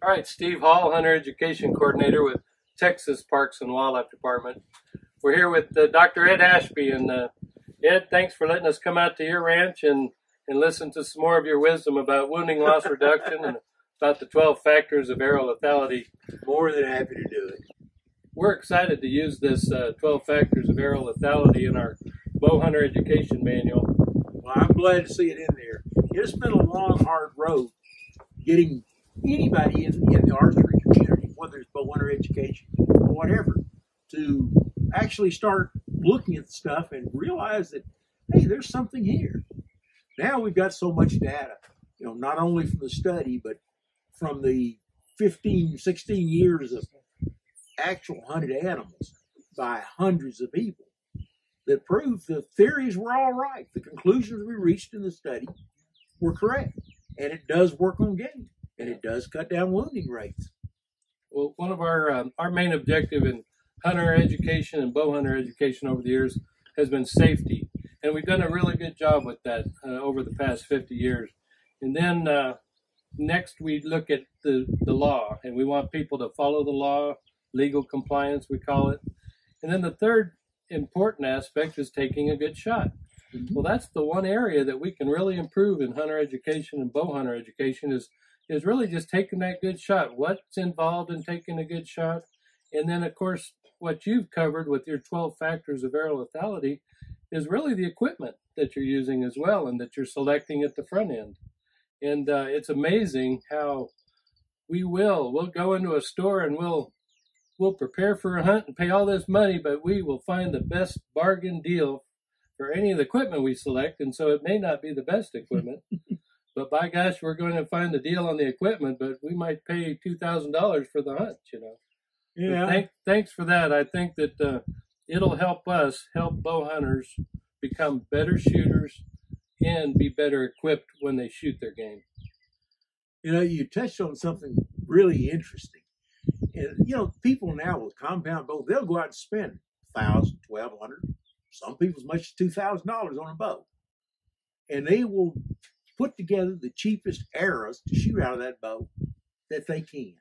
All right, Steve Hall, Hunter Education Coordinator with Texas Parks and Wildlife Department. We're here with Dr. Ed Ashby. And Ed, thanks for letting us come out to your ranch and listen to some more of your wisdom about wounding loss reduction and about the 12 factors of arrow lethality. More than happy to do it. We're excited to use this 12 factors of arrow lethality in our bow hunter education manual. Well, I'm glad to see it in there. It's been a long, hard road getting anybody in the archery community, whether it's bow hunter education or whatever, to actually start looking at the stuff and realize that, hey, there's something here. Now we've got so much data, not only from the study, but from the 15, 16 years of actual hunted animals by hundreds of people that prove the theories were all right. The conclusions we reached in the study were correct. And it does work on game. And it does cut down wounding rates. Well, one of our main objective in hunter education and bow hunter education over the years has been safety. And we've done a really good job with that over the past 50 years. And then next we look at the law, and we want people to follow the law, legal compliance we call it. And then the third important aspect is taking a good shot. Well, that's the one area that we can really improve in hunter education and bow hunter education is really just taking that good shot. What's involved in taking a good shot? And then, of course, what you've covered with your 12 factors of arrow lethality is really the equipment that you're using as well and that you're selecting at the front end. And it's amazing how we'll go into a store and we'll prepare for a hunt and pay all this money, but we will find the best bargain deal for any of the equipment we select. And so it may not be the best equipment. But by gosh, we're going to find the deal on the equipment, but we might pay $2,000 for the hunt, Yeah. Thanks for that. I think that it'll help us help bow hunters become better shooters and be better equipped when they shoot their game. You touched on something really interesting. And, people now with compound bows, they'll go out and spend $1,000, $1,200, some people as much as $2,000 on a bow. And they will put together the cheapest arrows to shoot out of that bow that they can.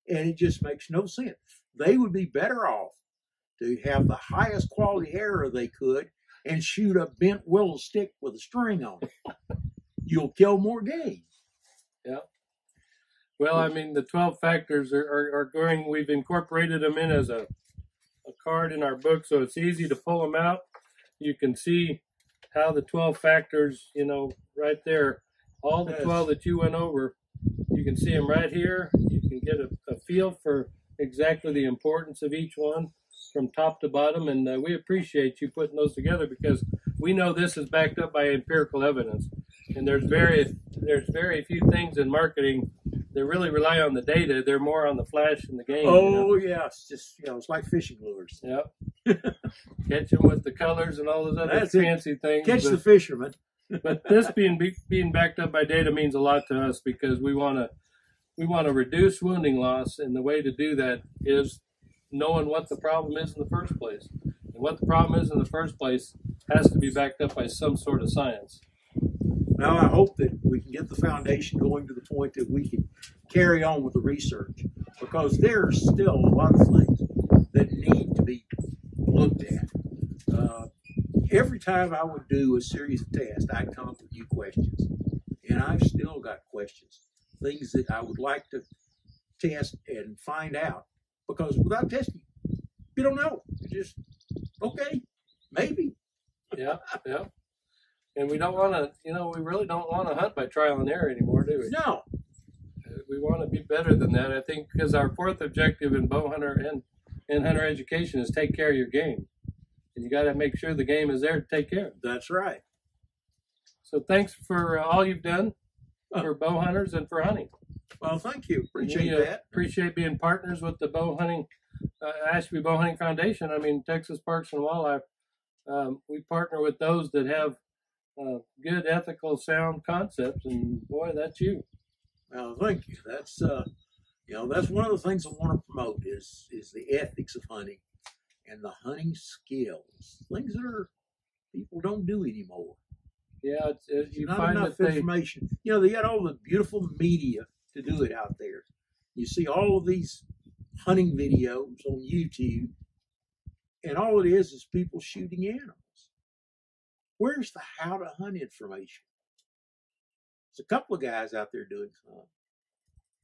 And it just makes no sense. They would be better off to have the highest quality arrow they could and shoot a bent willow stick with a string on it. You'll kill more game. Yeah. Well, I mean, the 12 factors are going, we've incorporated them in as a card in our book, so it's easy to pull them out. You can see how the 12 factors, right there, all the 12 that you went over, you can see them right here. You can get a feel for exactly the importance of each one from top to bottom, and we appreciate you putting those together because we know this is backed up by empirical evidence, and there's very few things in marketing that really rely on the data. They're more on the flash and the game. Oh, yeah, it's just, it's like fishing lures. Yep. Catch them with the colors and all those other fancy things. Catch the fisherman. But this being backed up by data means a lot to us because we want to reduce wounding loss, and the way to do that is knowing what the problem is in the first place. And what the problem is in the first place has to be backed up by some sort of science. Now, I hope that we can get the foundation going to the point that we can carry on with the research, because there's still a lot of things that need to be looked at. Every time I would do a series of tests, I'd come up with new questions. And I've still got questions, things that I would like to test and find out. Because without testing, you don't know. You just, okay, maybe. Yeah. And we don't want to, we really don't want to hunt by trial and error anymore, do we? No. We want to be better than that, I think, because our fourth objective in bow hunter and hunter education is take care of your game. And you got to make sure the game is there to take care of. That's right. So thanks for all you've done for bow hunters and for hunting. Well, thank you. Appreciate that. Appreciate being partners with the bow hunting, Ashby Bow Hunting Foundation. I mean, Texas Parks and Wildlife. We partner with those that have good, ethical, sound concepts, and boy, that's you. Well, thank you. That's that's one of the things I want to promote is the ethics of hunting and the hunting skills, things that people don't do anymore. Yeah, you not find enough that information. They got all the beautiful media to do it out there, You see all of these hunting videos on YouTube, and all it is people shooting animals. Where's the how to hunt information? There's a couple of guys out there doing some,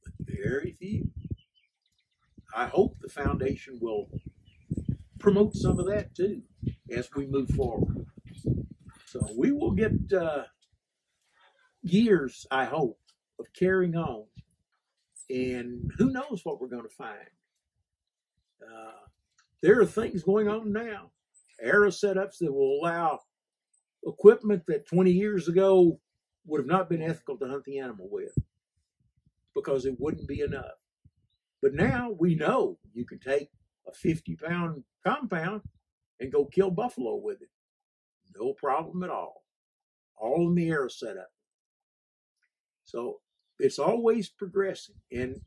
but very few. I hope the foundation will promote some of that too as we move forward. So we will get years, I hope, of carrying on. And who knows what we're going to find. There are things going on now, arrow setups that will allow equipment that 20 years ago would have not been ethical to hunt the animal with because it wouldn't be enough. But now we know you can take a 50-pound compound and go kill buffalo with it. No problem at all. All in the arrow setup. So it's always progressing. And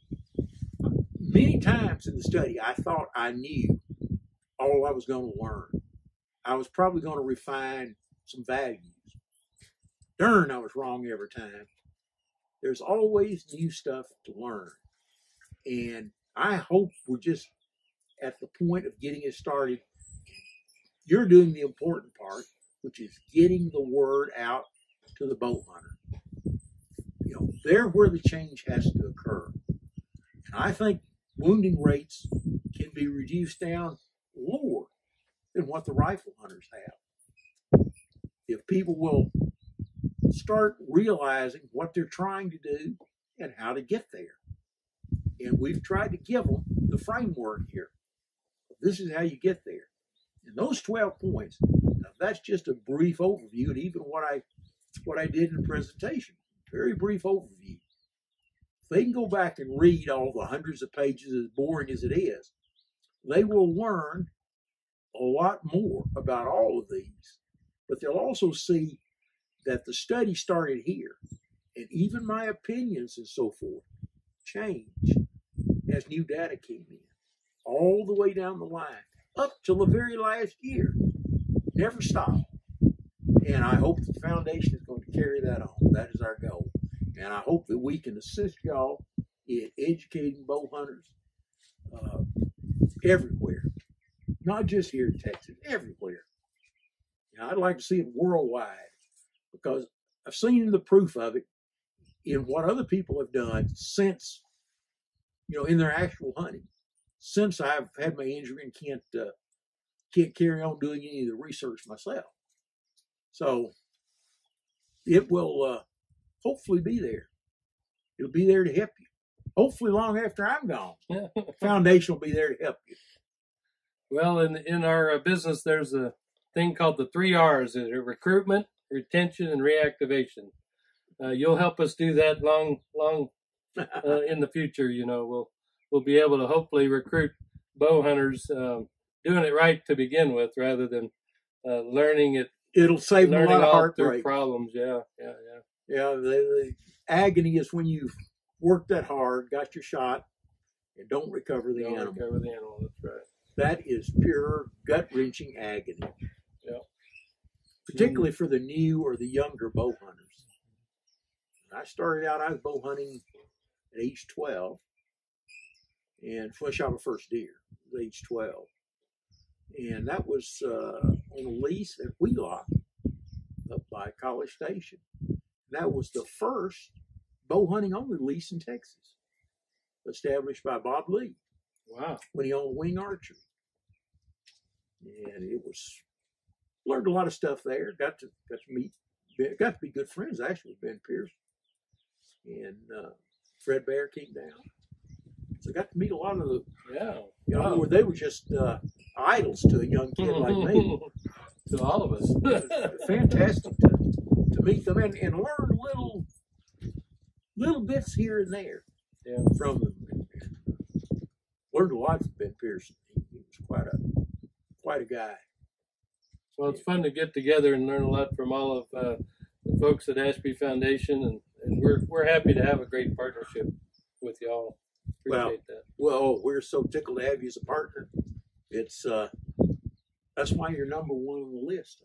many times in the study, I thought I knew all I was going to learn. I was probably going to refine some values. Darn, I was wrong every time. There's always new stuff to learn. And I hope we're just at the point of getting it started. You're doing the important part, which is getting the word out to the bow hunter. You know, they're where the change has to occur. And I think wounding rates can be reduced down lower than what the rifle hunters have. If people will start realizing what they're trying to do and how to get there. And we've tried to give them the framework here. This is how you get there. And those 12 points, now that's just a brief overview, and even what I did in the presentation, very brief overview. If they can go back and read all the hundreds of pages, as boring as it is, they will learn a lot more about all of these. But they'll also see that the study started here, and even my opinions and so forth changed as new data came in, all the way down the line, up till the very last year. Never stopped. And I hope the foundation is going to carry that on. That is our goal. And I hope that we can assist y'all in educating bow hunters everywhere. Not just here in Texas, everywhere. Now, I'd like to see it worldwide because I've seen the proof of it in what other people have done since, in their actual hunting. Since I've had my injury and can't carry on doing any of the research myself. So it will hopefully be there. It'll be there to help you. Hopefully long after I'm gone. Foundation will be there to help you. Well, in our business, there's a thing called the 3 R's: recruitment, retention, and reactivation. You'll help us do that long in the future. We'll be able to hopefully recruit bow hunters doing it right to begin with, rather than learning it. It'll save them a lot of heartbreak. Problems. Yeah. Yeah, the agony is when you've worked that hard, got your shot, and don't recover the animal. Recover the animal. That's right. That is pure gut-wrenching agony. Yeah. Particularly for the new or the younger bow hunters. When I started out, I was bow hunting at age 12, and I shot my first deer at age 12. And that was on a lease at Wheelock up by College Station. And that was the first bow hunting only lease in Texas, established by Bob Lee. Wow. When he owned Wing Archery. And learned a lot of stuff there. Got to be good friends actually with Ben Pierce. And Fred Bear came down. So I got to meet a lot of where they were just idols to a young kid like me. To all of us. Fantastic to meet them and learn little bits here and there from them. Learned a lot from Ben Pearson. He was quite a guy. Well, it's fun to get together and learn a lot from all of the folks at Ashby Foundation, and we're happy to have a great partnership with y'all. Appreciate that. Well, we're so tickled to have you as a partner. It's that's why you're number one on the list.